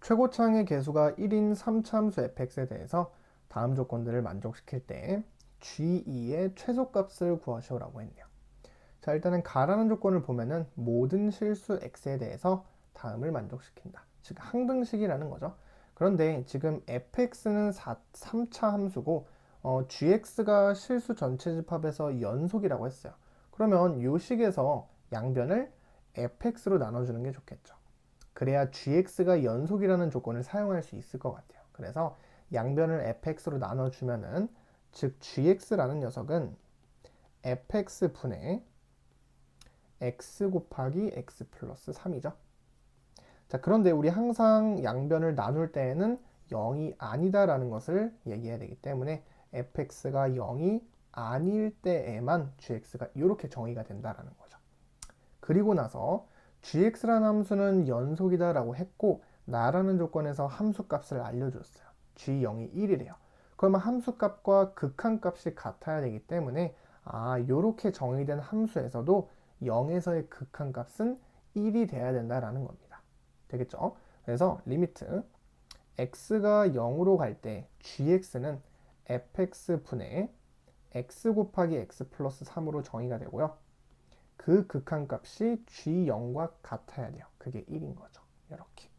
최고창의 개수가 1인 3차 함수 fx에 대해서 다음 조건들을 만족시킬 때 g2의 최소값을 구하시오라고 했네요. 자, 일단은 가라는 조건을 보면은 모든 실수 x에 대해서 다음을 만족시킨다. 즉 항등식이라는 거죠. 그런데 지금 fx는 3차 함수고 gx가 실수 전체 집합에서 연속이라고 했어요. 그러면 이 식에서 양변을 fx로 나눠주는 게 좋겠죠. 그래야 gx가 연속이라는 조건을 사용할 수 있을 것 같아요. 그래서 양변을 fx로 나눠주면은 즉 gx라는 녀석은 fx분의 x 곱하기 x 플러스 3이죠. 자, 그런데 우리 항상 양변을 나눌 때에는 0이 아니다라는 것을 얘기해야 되기 때문에 fx가 0이 아닐 때에만 gx가 이렇게 정의가 된다라는 거죠. 그리고 나서 gx라는 함수는 연속이다라고 했고 나라는 조건에서 함수값을 알려줬어요. g0이 1이래요. 그러면 함수값과 극한값이 같아야 되기 때문에 요렇게 정의된 함수에서도 0에서의 극한값은 1이 돼야 된다라는 겁니다. 되겠죠? 그래서 리미트 x가 0으로 갈 때 gx는 fx분의 x 곱하기 x 플러스 3으로 정의가 되고요. 그 극한값이 g0과 같아야 돼요. 그게 1인 거죠. 이렇게.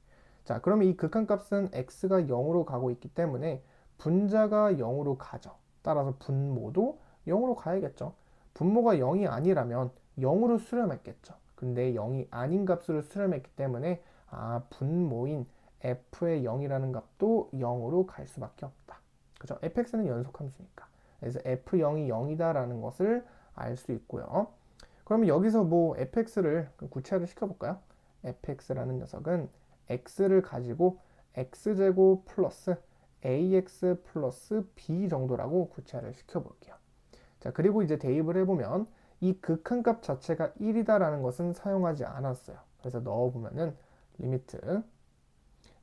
자, 그러면 이 극한값은 x가 0으로 가고 있기 때문에 분자가 0으로 가죠. 따라서 분모도 0으로 가야겠죠. 분모가 0이 아니라면 0으로 수렴했겠죠. 근데 0이 아닌 값으로 수렴했기 때문에 분모인 f의 0이라는 값도 0으로 갈 수밖에 없다. 그죠? fx는 연속함수니까. 그래서 f0이 0이다라는 것을 알 수 있고요. 그러면 여기서 뭐 fx를 구체화를 시켜볼까요? fx라는 녀석은 x를 가지고 x제곱 플러스 ax 플러스 b 정도라고 구체화를 시켜볼게요. 자, 그리고 이제 대입을 해보면 이 극한값 자체가 1이다라는 것은 사용하지 않았어요. 그래서 넣어보면은 리미트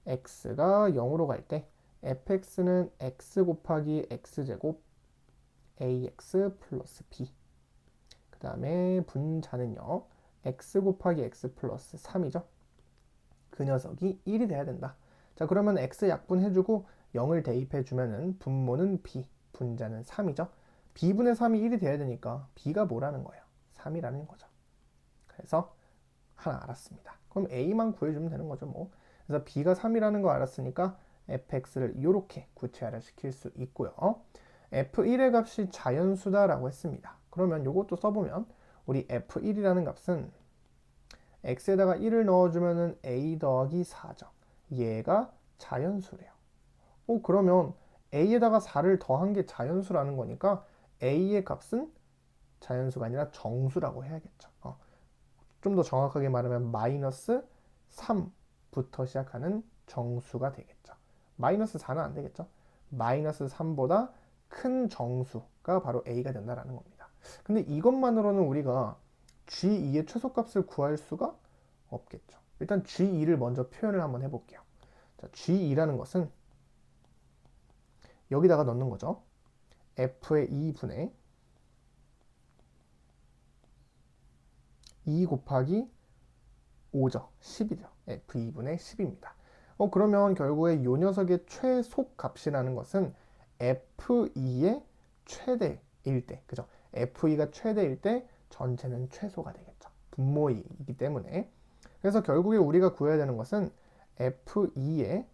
x가 0으로 갈 때 fx는 x 곱하기 x제곱 ax 플러스 b 그 다음에 분자는요 x 곱하기 x 플러스 3이죠. 그 녀석이 1이 돼야 된다. 자, 그러면 x 약분해주고 0을 대입해주면은 분모는 b, 분자는 3이죠. b분의 3이 1이 돼야 되니까 b가 뭐라는 거예요? 3이라는 거죠. 그래서 하나 알았습니다. 그럼 a만 구해주면 되는 거죠, 뭐. 그래서 b가 3이라는 거 알았으니까 fx를 이렇게 구체화를 시킬 수 있고요. f1의 값이 자연수다라고 했습니다. 그러면 이것도 써보면 우리 f1이라는 값은 x에다가 1을 넣어주면 a 더하기 4죠. 얘가 자연수래요. 그러면 a에다가 4를 더한 게 자연수라는 거니까 a의 값은 자연수가 아니라 정수라고 해야겠죠. 좀 더 정확하게 말하면 마이너스 3부터 시작하는 정수가 되겠죠. 마이너스 4는 안 되겠죠. 마이너스 3보다 큰 정수가 바로 a가 된다라는 겁니다. 근데 이것만으로는 우리가 g2의 최소값을 구할 수가 없겠죠. 일단 g2를 먼저 표현을 한번 해볼게요. 자, g2라는 것은 여기다가 넣는 거죠. f의 2분의 2 곱하기 5죠. 10이죠. f2분의 10입니다. 그러면 결국에 이 녀석의 최소값이라는 것은 f2의 최대일 때, 그죠? f2가 최대일 때 전체는 최소가 되겠죠. 분모이기 때문에. 그래서 결국에 우리가 구해야 되는 것은 f2의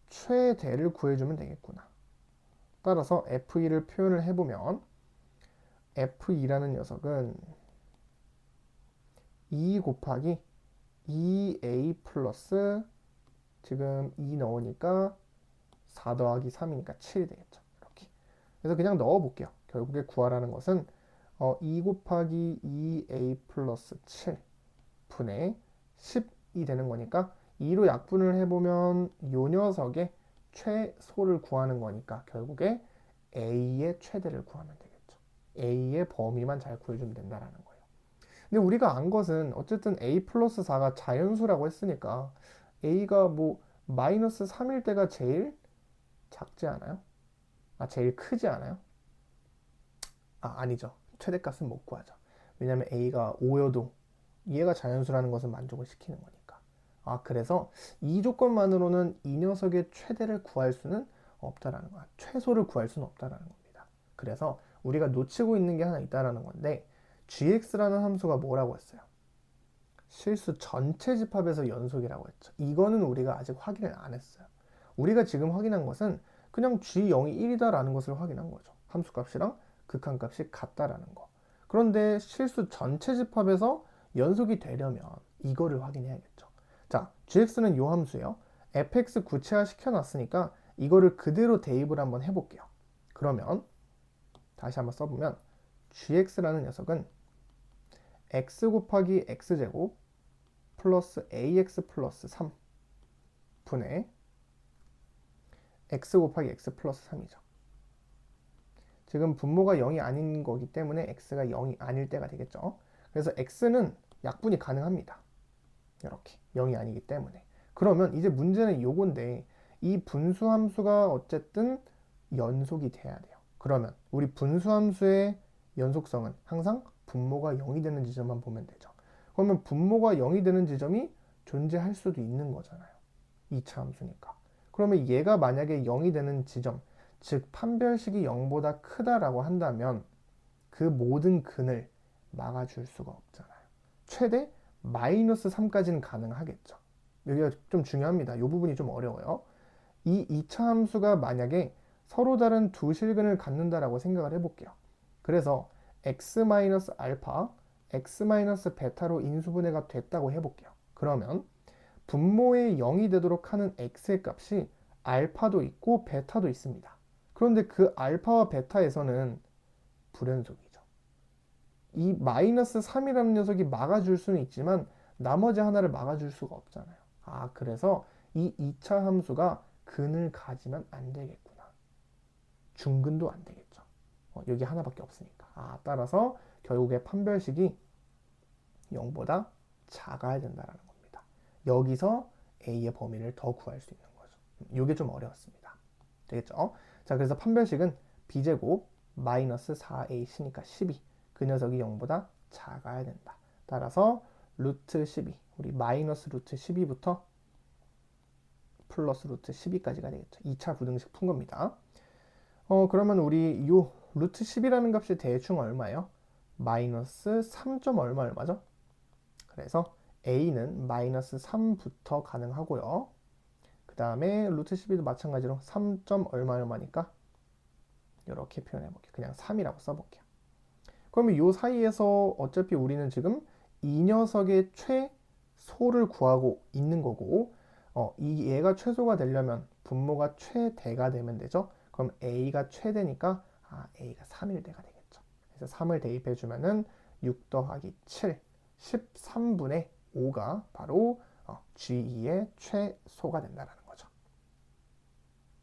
최대를 구해주면 되겠구나. 따라서 f2를 표현을 해보면 f2라는 녀석은 2 곱하기 2a 플러스 지금 2 넣으니까 4 더하기 3이니까 7이 되겠죠. 이렇게. 그래서 그냥 넣어볼게요. 결국에 구하라는 것은 2 곱하기 2a 플러스 7 분의 10이 되는 거니까 2로 약분을 해보면 요 녀석의 최소를 구하는 거니까 결국에 a의 최대를 구하면 되겠죠. a의 범위만 잘 구해주면 된다라는 거예요. 근데 우리가 안 것은 어쨌든 a 플러스 4가 자연수라고 했으니까 a가 뭐 마이너스 3일 때가 제일 작지 않아요? 제일 크지 않아요? 아니죠. 최대값은 못 구하죠. 왜냐면 a가 5여도 얘가 자연수라는 것은 만족을 시키는 거니까. 그래서 이 조건만으로는 이 녀석의 최대를 구할 수는 없다라는 거야. 최소를 구할 수는 없다라는 겁니다. 그래서 우리가 놓치고 있는 게 하나 있다라는 건데 gx라는 함수가 뭐라고 했어요? 실수 전체 집합에서 연속이라고 했죠. 이거는 우리가 아직 확인을 안 했어요. 우리가 지금 확인한 것은 그냥 g0이 1이다라는 것을 확인한 거죠. 함수값이랑 극한값이 같다라는 거. 그런데 실수 전체 집합에서 연속이 되려면 이거를 확인해야겠죠. 자, gx는 요 함수예요. fx 구체화 시켜놨으니까 이거를 그대로 대입을 한번 해볼게요. 그러면 다시 한번 써보면 gx라는 녀석은 x 곱하기 x제곱 플러스 ax 플러스 3 분의 x 곱하기 x 플러스 3이죠. 지금 분모가 0이 아닌 거기 때문에 x가 0이 아닐 때가 되겠죠. 그래서 x는 약분이 가능합니다. 이렇게 0이 아니기 때문에. 그러면 이제 문제는 요건데 이 분수함수가 어쨌든 연속이 돼야 돼요. 그러면 우리 분수함수의 연속성은 항상 분모가 0이 되는 지점만 보면 되죠. 그러면 분모가 0이 되는 지점이 존재할 수도 있는 거잖아요. 2차 함수니까. 그러면 얘가 만약에 0이 되는 지점, 즉 판별식이 0보다 크다라고 한다면 그 모든 근을 막아줄 수가 없잖아요. 최대 마이너스 3까지는 가능하겠죠. 여기가 좀 중요합니다. 이 부분이 좀 어려워요. 이 2차 함수가 만약에 서로 다른 두 실근을 갖는다라고 생각을 해볼게요. 그래서 x-알파, x-베타로 인수분해가 됐다고 해볼게요. 그러면 분모의 0이 되도록 하는 x의 값이 알파도 있고 베타도 있습니다. 그런데 그 알파와 베타에서는 불연속이죠. 이 마이너스 3이라는 녀석이 막아줄 수는 있지만 나머지 하나를 막아줄 수가 없잖아요. 그래서 이 2차 함수가 근을 가지면 안 되겠구나. 중근도 안 되겠죠. 여기 하나밖에 없으니까. 따라서 결국에 판별식이 0보다 작아야 된다는 겁니다. 여기서 A의 범위를 더 구할 수 있는 거죠. 이게 좀 어려웠습니다. 되겠죠? 자, 그래서 판별식은 B제곱 마이너스 4AC니까 12. 그 녀석이 0보다 작아야 된다. 따라서 루트 12, 우리 마이너스 루트 12부터 플러스 루트 12까지가 되겠죠. 2차 부등식 푼 겁니다. 그러면 우리 요 루트 10이라는 값이 대충 얼마예요? 마이너스 3. 얼마죠? 그래서 a는 마이너스 3부터 가능하고요. 그 다음에 루트 12도 마찬가지로 3. 얼마니까 이렇게 표현해볼게요. 그냥 3이라고 써볼게요. 그러면 요 사이에서 어차피 우리는 지금 이 녀석의 최소를 구하고 있는 거고 이 얘가 최소가 되려면 분모가 최대가 되면 되죠. 그럼 a가 최대니까 a가 3일 대가 되겠죠. 그래서 3을 대입해 주면은 6 더하기 7, 13분의 5가 바로 G2의 최소가 된다라는